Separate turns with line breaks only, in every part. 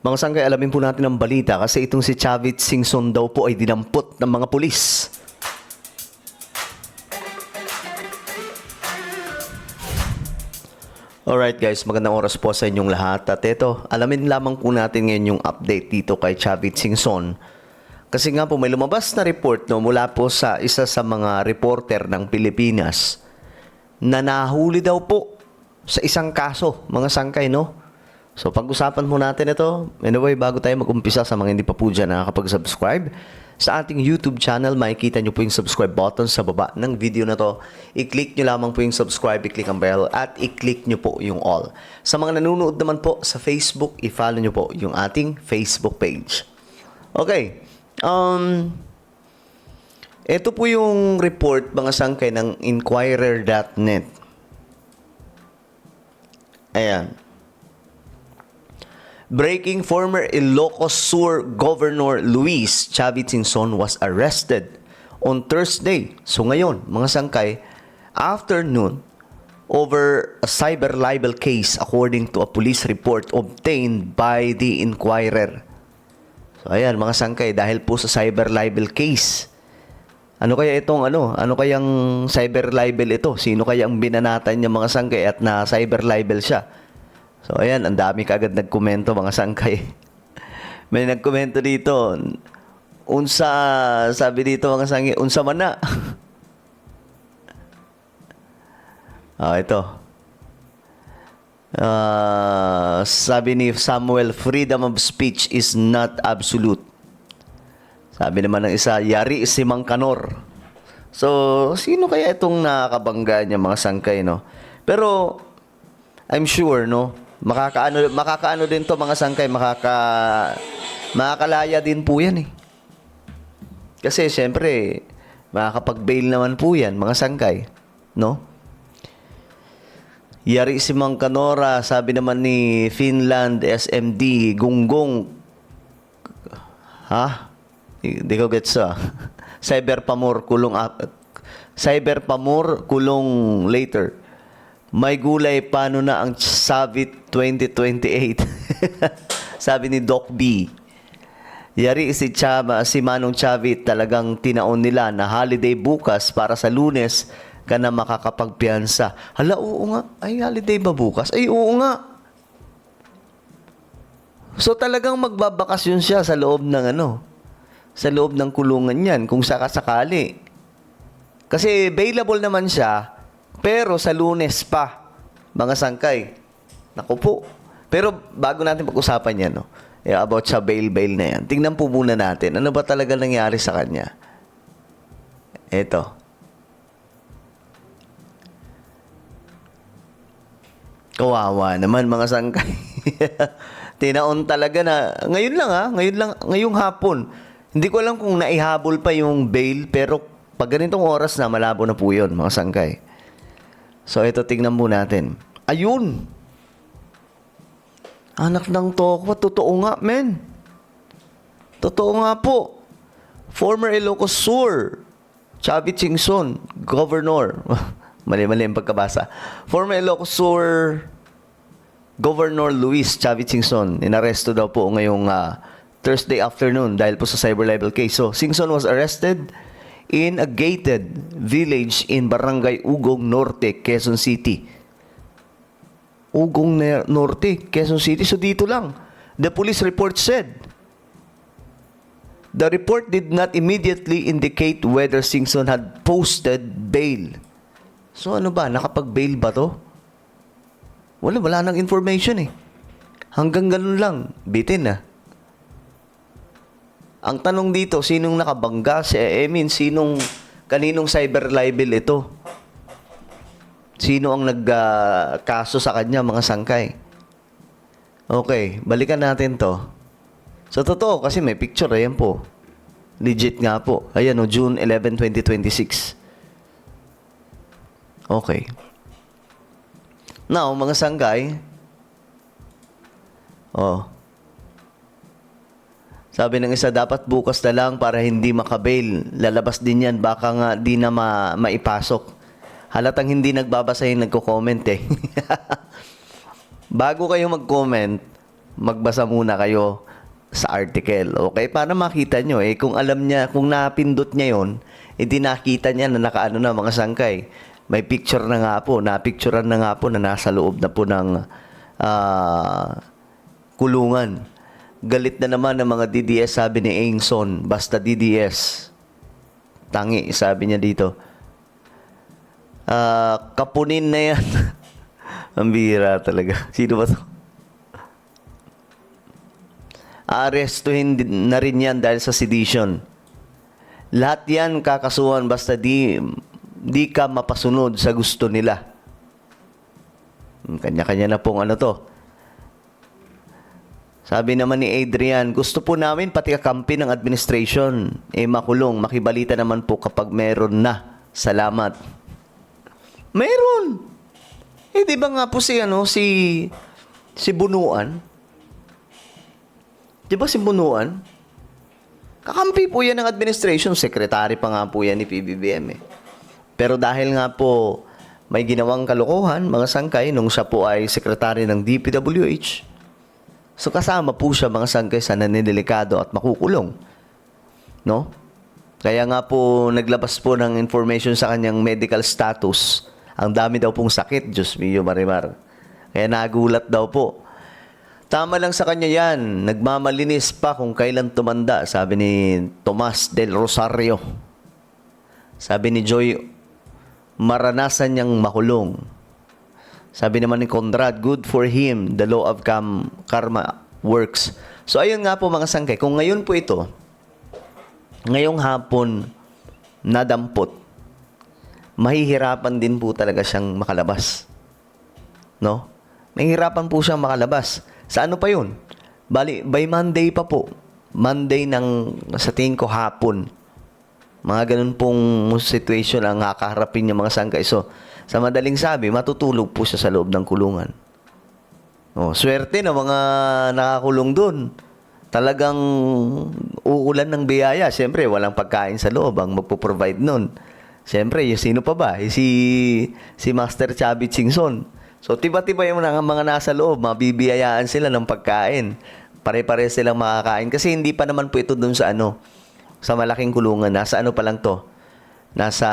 Mga sangkay, alamin po natin ang balita kasi itong si Chavit Singson daw po ay dinampot ng mga pulis. Alright guys, magandang oras po sa inyong lahat. At ito, alamin lamang po natin ngayon yung update dito kay Chavit Singson. Kasi nga po may lumabas na report mula po sa isa sa mga reporter ng Pilipinas na nahuli daw po sa isang kaso, mga sangkay, no? So, pag-usapan po natin ito. Anyway, bago tayo mag-umpisa sa mga hindi pa po dyan nakakapag-subscribe sa ating YouTube channel, makikita nyo po yung subscribe button sa baba ng video na to. I-click nyo lamang po yung subscribe, i-click ang bell, at i-click nyo po yung all. Sa mga nanonood naman po sa Facebook, i-follow nyo po yung ating Facebook page. Okay. Ito po yung report, mga sangkay, ng Inquirer.net. Ayan. Breaking, former Ilocos Sur Governor Luis Chavit Singson was arrested on Thursday. So ngayon, mga sangkay, afternoon, over a cyber libel case according to a police report obtained by the Inquirer. So ayan, mga sangkay, dahil po sa cyber libel case. Ano kaya itong ano kayang cyber libel ito? Sino kaya ang binanatan niya, mga sangkay, at na cyber libel siya? So, ayan, ang dami kaagad nagkomento, mga sangkay. May nagkomento dito. Sabi dito, mga sangkay, unsa man na. Ito. Sabi ni Samuel, freedom of speech is not absolute. Sabi naman ng isa, yari si Mang Kanor. So, sino kaya itong nakakabangga niya, mga sangkay, no? Pero, I'm sure, no? Makakaano din to, mga sangkay, makakalaya din po yan, eh. Kasi, syempre, makakapag-bail naman po yan, mga sangkay, no? Yari si Mang Kanora, sabi naman ni Finland SMD, gunggong. Ha? Hindi ko gets Cyberpamor kulong later. May gulay, paano na ang Chavit 2028? Sabi ni Doc B. Yari si Manong Chavit, talagang tinaon nila na holiday bukas para sa Lunes ka na makakapagpiyansa. Hala, oo nga. Ay, holiday ba bukas? Ay, oo nga. So talagang magbabakasyon siya sa loob ng sa loob ng kulungan niyan kung sakasakali. Kasi available naman siya, pero sa Lunes pa, mga sangkay. Naku po. Pero bago natin pag-usapan yan, no? About sa bail na yan, tingnan po muna natin, ano ba talaga nangyari sa kanya? Eto. Kawawa naman, mga sangkay. Tinaon talaga na, ngayong hapon. Hindi ko alam kung naihabol pa yung bail, pero pag ganitong oras na, malabo na po yun, mga sangkay. So, ito, tingnan mo natin. Ayun! Anak ng toko, totoo nga, men. Totoo nga po. Former Ilocos Sur, Chavit Singson, Governor. Mali ang pagkabasa. Former Ilocos Sur, Governor Luis Chavit Singson, inaresto daw po ngayong Thursday afternoon dahil po sa cyber libel case. So, Singson was arrested in a gated village in Barangay Ugong Norte, Quezon City. Ugong Norte, Quezon City. So dito lang. The police report said, the report did not immediately indicate whether Singson had posted bail. So ano ba? Nakapag-bail ba to? Wala nang information eh. Hanggang ganun lang. Bitin na. Ang tanong dito, sinong nakabangga? Kaninong cyber libel ito? Sino ang nagkaso sa kanya, mga sangkay? Okay, balikan natin to. So, totoo, kasi may picture, ayan po. Legit nga po. Ayan o, June 11, 2026. Okay. Now, mga sangkay, sabi ng isa, dapat bukas na lang para hindi makabail. Lalabas din yan, baka nga di na maipasok. Halatang hindi nagbabasa yung nagko-comment eh. Bago kayo mag-comment, magbasa muna kayo sa article. Okay? Para makita nyo. Kung alam niya, kung napindot niya yon, hindi nakita niya na nakaano na mga sangkay. May picture na nga po, napicturean na nga po na nasa loob na po ng kulungan. Galit na naman ng mga DDS, sabi ni Aingson. Basta DDS. Tangi, sabi niya dito. Kapunin na yan. Ang bihira talaga. Sino ba to? Arestuhin na rin yan dahil sa sedition. Lahat yan kakasuhan basta di ka mapasunod sa gusto nila. Kanya-kanya na pong ano to. Sabi naman ni Adrian, gusto po namin pati kakampi ng administration. Makulong, makibalita naman po kapag meron na. Salamat. Meron. Di ba nga po si Bunuan? Di ba si Bunuan? Kakampi po yan ng administration. Secretary pa nga po yan ni PBBM. Pero dahil nga po may ginawang kalokohan, mga sangkay, nung siya po ay secretary ng DPWH, so kasama po siya mga sangkay sa nanidelikado at makukulong. No? Kaya nga po naglabas po ng information sa kanyang medical status. Ang dami daw pong sakit, Diyos mio Marimar. Kaya nagulat daw po. Tama lang sa kanya yan. Nagmamalinis pa kung kailan tumanda, sabi ni Tomas del Rosario. Sabi ni Joy, maranasan niyang makulong. Sabi naman ni Conrad, good for him. The law of karma works. So, ayun nga po mga sangkay. Kung ngayon po ito, ngayong hapon, nadampot, mahihirapan din po talaga siyang makalabas. No? Mahihirapan po siyang makalabas. Sa ano pa yun? Bali, by Monday pa po. Monday sa tingin ko hapon. Mga ganun pong situation ang kakaharapin niya mga sangkay. So, sa madaling sabi, matutulog po siya sa loob ng kulungan. Swerte na mga nakakulong dun. Talagang uulan ng biyaya. Siyempre, walang pagkain sa loob ang magpo-provide nun. Siyempre, sino pa ba? Si Master Chavit Singson. So, tiba-tiba yung mga nasa loob, mabibiyayaan sila ng pagkain. Pare-pare silang makakain. Kasi hindi pa naman po ito dun sa sa malaking kulungan. Nasa ano pa lang to? Nasa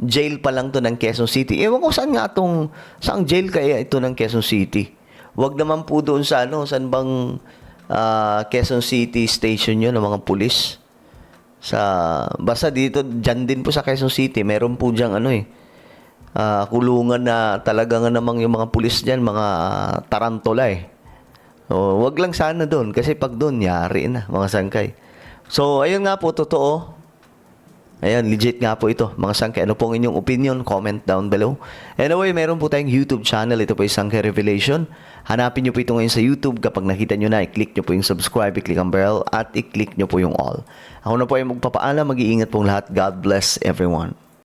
jail pa lang to ng Quezon City. Ewan ko saang jail kaya ito ng Quezon City. Wag naman po doon sa saan bang Quezon City station yun ng mga pulis. Basta dito, dyan din po sa Quezon City, meron po dyang kulungan na talaga nga namang yung mga pulis dyan, mga tarantula So, wag lang sana doon. Kasi pag doon, yari na, mga sangkay. So, ayun nga po, totoo. Ayan, legit nga po ito. Mga sangkay, ano pong inyong opinion? Comment down below. Anyway, meron po tayong YouTube channel. Ito po yung Sangkay Revelation. Hanapin nyo po ito ngayon sa YouTube. Kapag nakita nyo na, i-click nyo po yung subscribe, i-click ang bell, at i-click nyo po yung all. Ako na po ay magpapaalam. Mag-iingat pong lahat. God bless everyone.